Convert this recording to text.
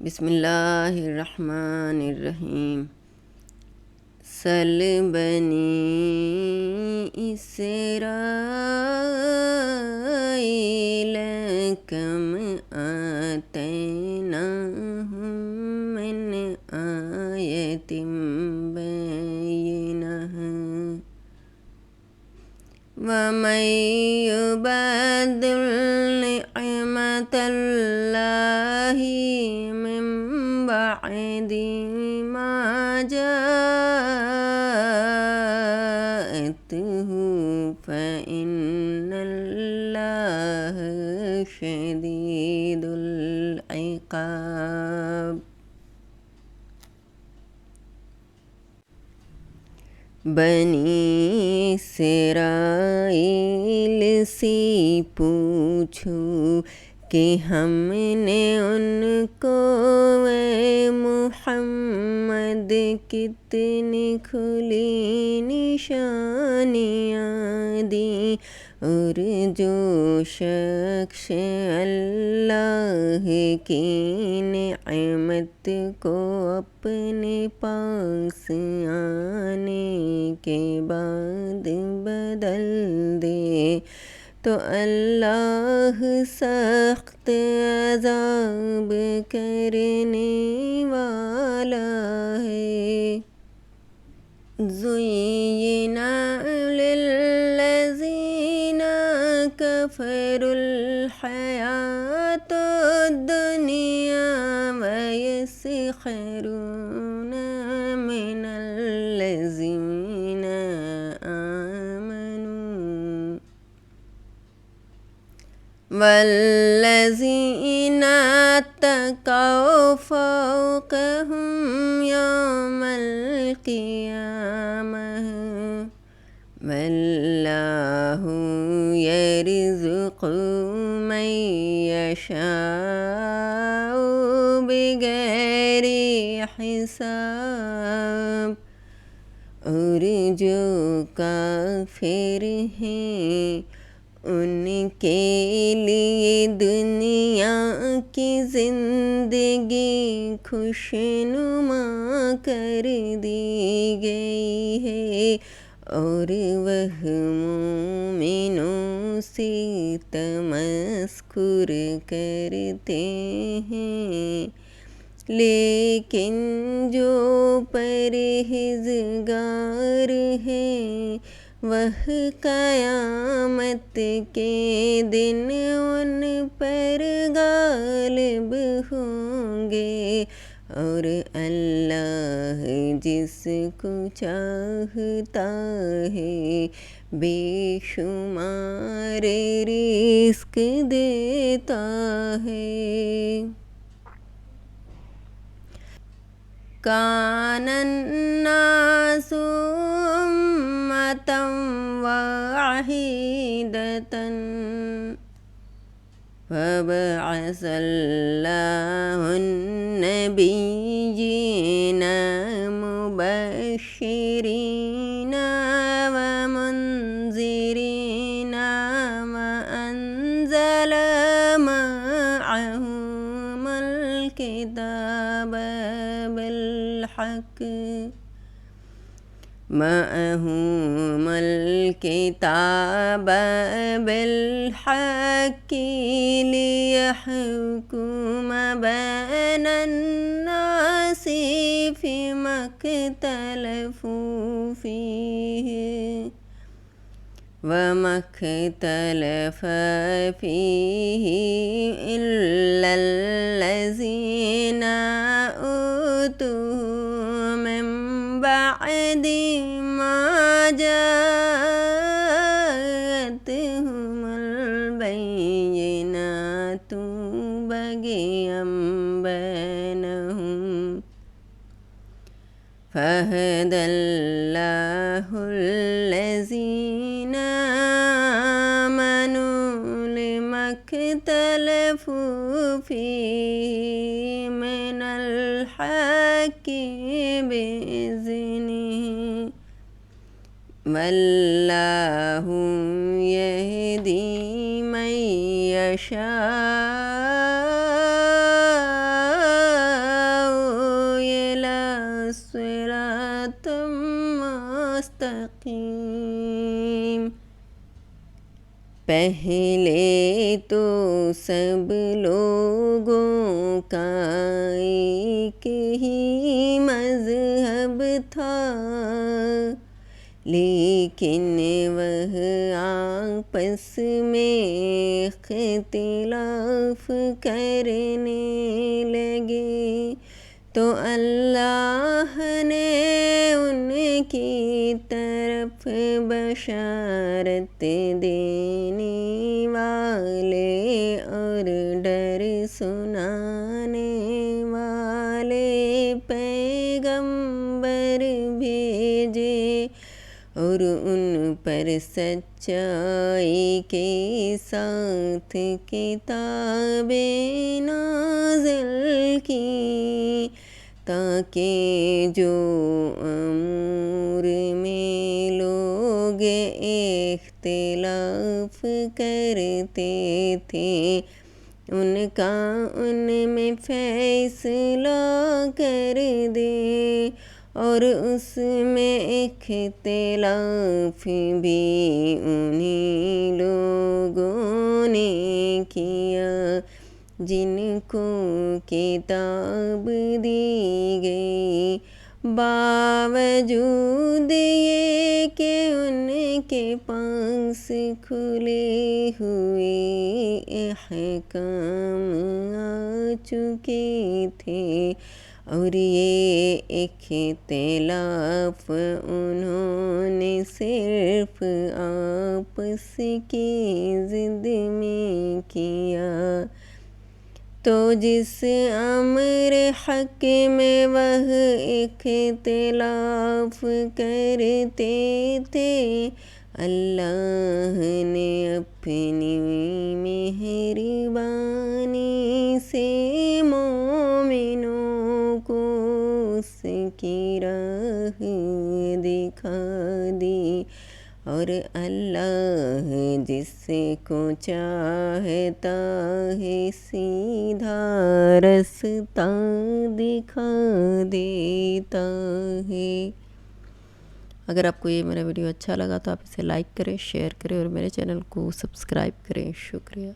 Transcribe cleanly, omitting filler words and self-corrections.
بسم اللہ الرحمن الرحیم۔ سل بنی اسرائیل کم آتیناہم من آیۃ بینہ ومن یبدل نعمت اللہ من بعد ما جاءته فإن اللہ شدید العقاب۔ بنی اسرائیل سے پوچھو کہ ہم نے ان کو اے محمد کتنی کھلی نشانیاں دیں، اور جو شخص اللہ کی نعمت کو اپنے پاس آنے کے بعد بدل دے تو اللہ سخت عذاب کرنے والا ہے۔ زُيِّنَ لِلَّذِينَ كَفَرُوا الْحَيَاةُ الدُّنْيَا وَيَسْخَرُونَ مِنَ الَّذِينَ آمَنُوا وَالَّذِينَ اتَّقَوْا فَوْقَهُمْ يَوْمَ الْقِيَامَةِ وَاللَّهُ يَرْزُقُ مَن يَشَاءُ بِغَيْرِ حساب۔ اور جو کافر ہیں ان کے لیے دنیا کی زندگی خوشنما کر دی گئی ہے، اور وہ مومنوں سے تمسخر کرتے ہیں، لیکن جو پرہیزگار ہیں وہ قیامت کے دن ان پر غالب ہوں گے، اور اللہ جس کو چاہتا ہے بے شمار رزق دیتا ہے۔ کان الناس امۃ واحدۃ فبعث اللہ النبیین مبشرین ومنذرین وانزل معهم الکتاب بالحق ليحكم بين الناس فيما اختلفوا فيه وما اختلف فيه إلا الذين أوتوه من بعد ما جاءتهم البينات بغيا بينهم فهدى الله الذين آمنوا لما اختلفوا فيه من الحق بإذنه واللہ یہدی من یشاء پہلے تو سب لوگوں کا ایک ہی مذہب تھا، لیکن وہ آپس میں اختلاف کرنے لگے، تو اللہ نے ان کی طرف بشارت دینے والے اور ڈر سنانے والے پیغمبر بھیجے، اور ان پر سچائی کے ساتھ کتابیں نازل کی، تاکہ جو امور میں لوگ اختلاف کرتے تھے ان کا ان میں فیصلہ کر دے، اور اس میں اختلاف بھی انہی لوگوں نے کیا جن کو کتاب دی گئی، باوجود یہ کہ ان کے پاس کھلے ہوئے احکام آ چکے تھے، اور یہ اختلاف انہوں نے صرف آپس کی ضد میں کیا۔ تو جس امر حق میں وہ اختلاف کرتے تھے، اللہ نے اپنی مہربانی سے مومنوں کو اس کی راہ دکھا دی، اور اللہ جس کو چاہتا ہے سیدھا رستہ دکھا دیتا ہے۔ اگر آپ کو یہ میرا ویڈیو اچھا لگا تو آپ اسے لائک کریں، شیئر کریں اور میرے چینل کو سبسکرائب کریں۔ شکریہ۔